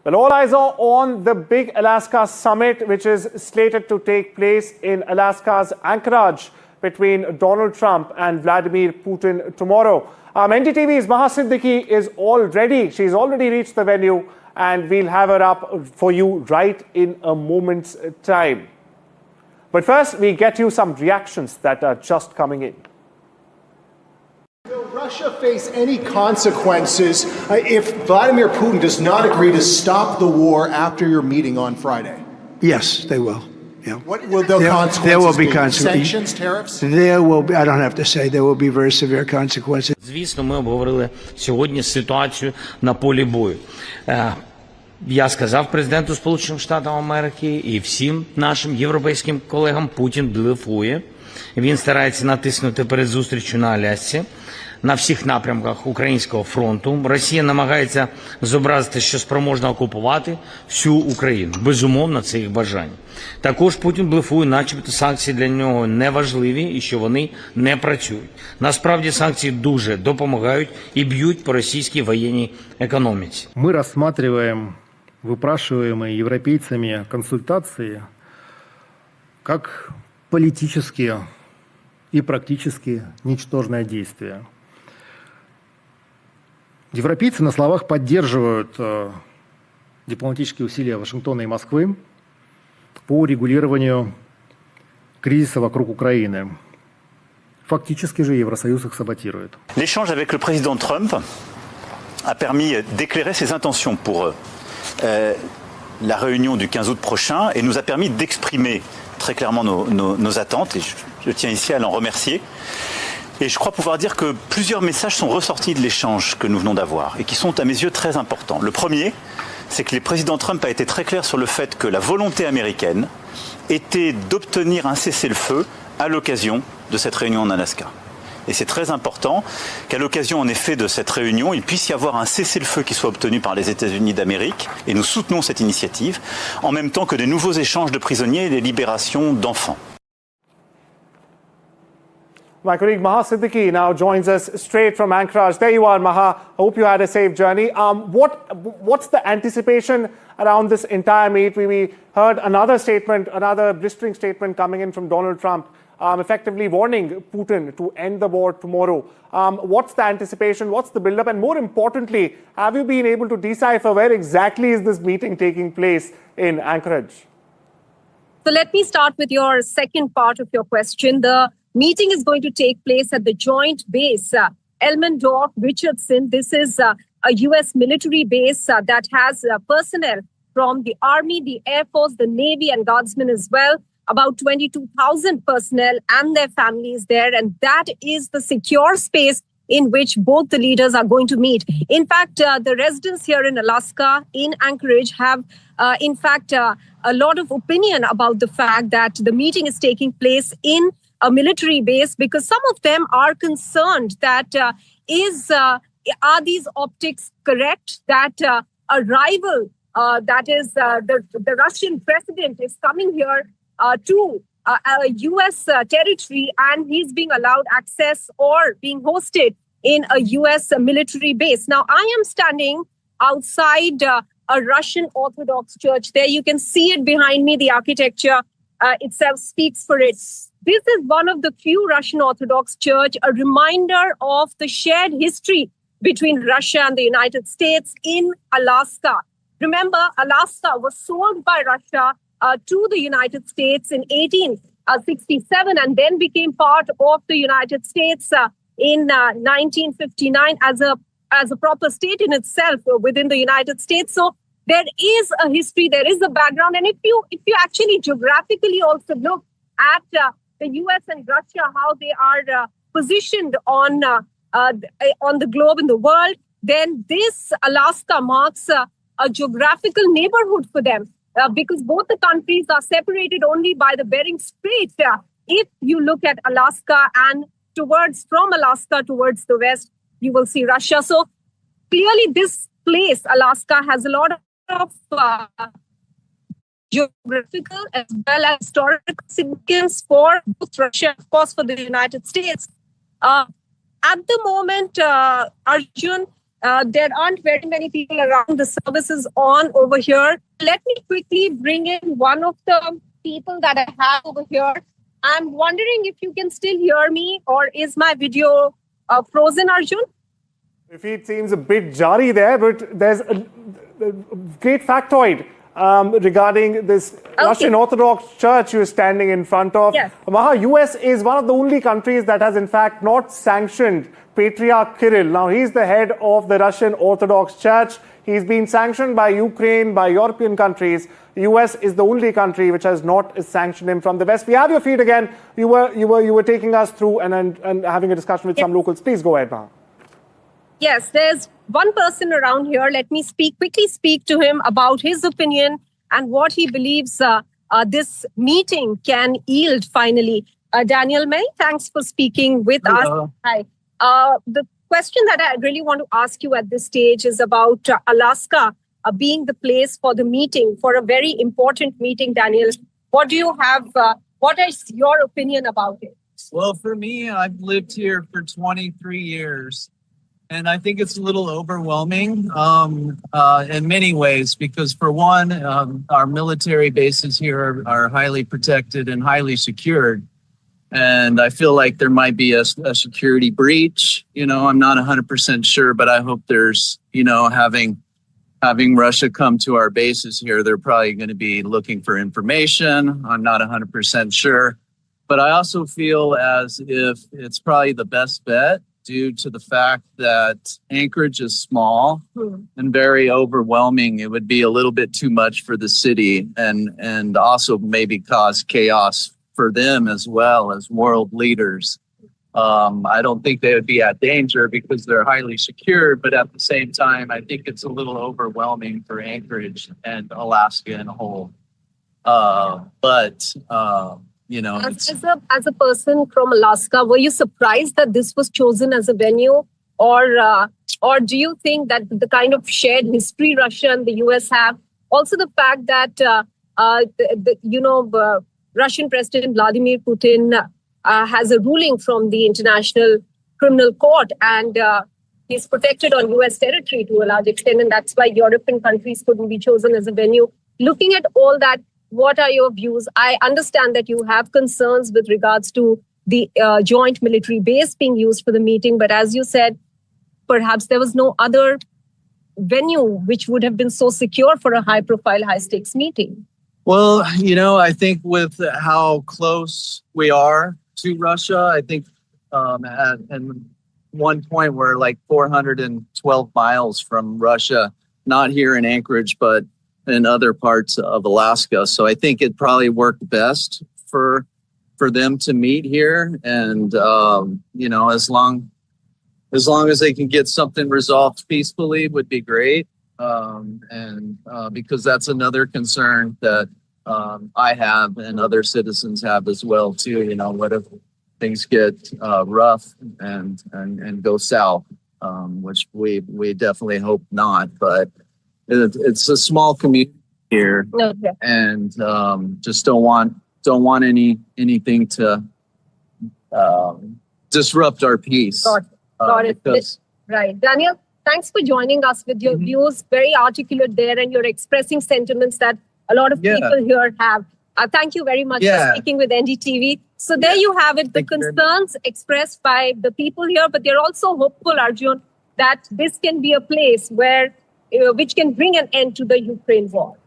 Well, all eyes are on the big Alaska summit, which is slated to take place in Alaska's Anchorage between Donald Trump and Vladimir Putin tomorrow. NDTV's Maha Siddiqui is all ready. She's already reached the venue, and we'll have her up for you right in a moment's time. But first, we get you some reactions that are just coming in. Will Russia face any consequences if Vladimir Putin does not agree to stop the war after your meeting on Friday? Yes, they will. Yeah. What will the consequences there will be be? consequences. Sanctions, tariffs? There will be, I don't have to say, there will be very severe consequences. Звісно, ми обговорили сьогодні ситуацію на полі бою. Я сказав президенту Сполучених Штатів Америки і всім нашим європейським колегам, Путін блефує. Він старається натиснути перед зустрічю на Алясці, на всіх напрямках українського фронту. Росія намагається зобразити, що спроможна окупувати всю Україну. Безумовно, це їх бажання. Також Путін блефує, начебто санкції для нього не важливі і що вони не працюють. Насправді санкції дуже допомагають і б'ють по російській воєнній економіці. Мы рассматриваем выпрашиваемые европейцами консультации как политические и практически ничтожное действие. Европейцы на словах поддерживают дипломатические усилия Вашингтона и Москвы по урегулированию кризиса вокруг Украины. Фактически же Евросоюз их саботирует. L'échange avec le président Trump a permis d'éclairer ses intentions pour la réunion du 15 août prochain et nous a permis d'exprimer très clairement nos attentes et je tiens ici à l'en remercier. Et je crois pouvoir dire que plusieurs messages sont ressortis de l'échange que nous venons d'avoir et qui sont à mes yeux très importants. Le premier, c'est que le président Trump a été très clair sur le fait que la volonté américaine était d'obtenir un cessez-le-feu à l'occasion de cette réunion en Alaska. Et c'est très important qu'à l'occasion en effet de cette réunion, il puisse y avoir un cessez-le-feu qui soit obtenu par les États-Unis d'Amérique, et nous soutenons cette initiative, en même temps que de nouveaux échanges de prisonniers et des libérations d'enfants. My colleague Maha Siddiqui now joins us straight from Anchorage. There you are, Maha. I hope you had a safe journey. What's the anticipation around this entire meet? We heard another statement, another blistering statement coming in from Donald Trump, effectively warning Putin to end the war tomorrow. What's the anticipation? What's the build-up? And more importantly, have you been able to decipher where exactly is this meeting taking place in Anchorage? So let me start with your second part of your question. The meeting is going to take place at the joint base, Elmendorf-Richardson. This is a U.S. military base that has personnel from the Army, the Air Force, the Navy, and Guardsmen as well. About 22,000 personnel and their families there. And that is the secure space in which both the leaders are going to meet. In fact, the residents here in Alaska, in Anchorage, have, a lot of opinion about the fact that the meeting is taking place in a military base, because some of them are concerned that are these optics correct, that a rival, that is the Russian president, is coming here to a U.S. territory, and he's being allowed access or being hosted in a U.S. military base. Now, I am standing outside a Russian Orthodox church. There you can see it behind me. The architecture itself speaks for it. This is one of the few Russian Orthodox church, a reminder of the shared history between Russia and the United States in Alaska. Remember, Alaska was sold by Russia to the United States in 1867 and then became part of the United States in 1959 as a proper state in itself within the United States. So there is a history, there is a background. And if you actually geographically also look at the US and Russia, how they are positioned on the globe in the world, then this Alaska marks a geographical neighborhood for them. Because both the countries are separated only by the Bering Strait. If you look at Alaska and from Alaska towards the west, you will see Russia. So clearly this place, Alaska, has a lot of geographical as well as historical significance for both Russia, of course, for the United States. At the moment, Arjun, There aren't very many people around. The service is on over here. Let me quickly bring in one of the people that I have over here. I'm wondering if you can still hear me, or is my video frozen, Arjun? If it seems a bit jarry there, but there's a great factoid regarding this Russian Orthodox Church you're standing in front of. Yes. Maha, US is one of the only countries that has in fact not sanctioned Patriarch Kirill. Now, he's the head of the Russian Orthodox Church. He's been sanctioned by Ukraine, by European countries. The US is the only country which has not sanctioned him from the West. We have your feed again. You were taking us through and having a discussion with some locals. Please go ahead, Maha. Yes, there's one person around here. Let me quickly speak to him about his opinion and what he believes this meeting can yield finally. Daniel, many thanks for speaking with us. Hi. The question that I really want to ask you at this stage is about Alaska being the place for the meeting, for a very important meeting, Daniel. What do you have? What is your opinion about it? Well, for me, I've lived here for 23 years. And I think it's a little overwhelming in many ways, because for one, our military bases here are highly protected and highly secured. And I feel like there might be a security breach. You know, I'm not 100% sure, but I hope there's, you know, having Russia come to our bases here, they're probably going to be looking for information. I'm not 100% sure. But I also feel as if it's probably the best bet, due to the fact that Anchorage is small and very overwhelming. It would be a little bit too much for the city, and also maybe cause chaos for them as well as world leaders. I don't think they would be at danger because they're highly secured, but at the same time, I think it's a little overwhelming for Anchorage and Alaska in a whole. You know, as a person from Alaska, were you surprised that this was chosen as a venue, or do you think that the kind of shared history Russia and the US have, also the fact that Russian President Vladimir Putin has a ruling from the International Criminal Court, and he's protected on US territory to a large extent, and that's why European countries couldn't be chosen as a venue. Looking at all that, what are your views? I understand that you have concerns with regards to the joint military base being used for the meeting, but as you said, perhaps there was no other venue which would have been so secure for a high-profile, high-stakes meeting. Well, you know, I think with how close we are to Russia, I think at one point we're like 412 miles from Russia, not here in Anchorage, but in other parts of Alaska. So I think it probably worked best for them to meet here. And, you know, as long as they can get something resolved peacefully would be great. Because that's another concern that I have and other citizens have as well, too. You know, what if things get rough and go south, which we definitely hope not. But it's a small community here, and just don't want anything to disrupt our peace. Got it. Right, Daniel. Thanks for joining us with your views. Very articulate there, and you're expressing sentiments that a lot of people here have. Thank you very much for speaking with NDTV. So there you have it, the concerns expressed by the people here, but they're also hopeful, Arjun, that this can be a place where which can bring an end to the Ukraine war.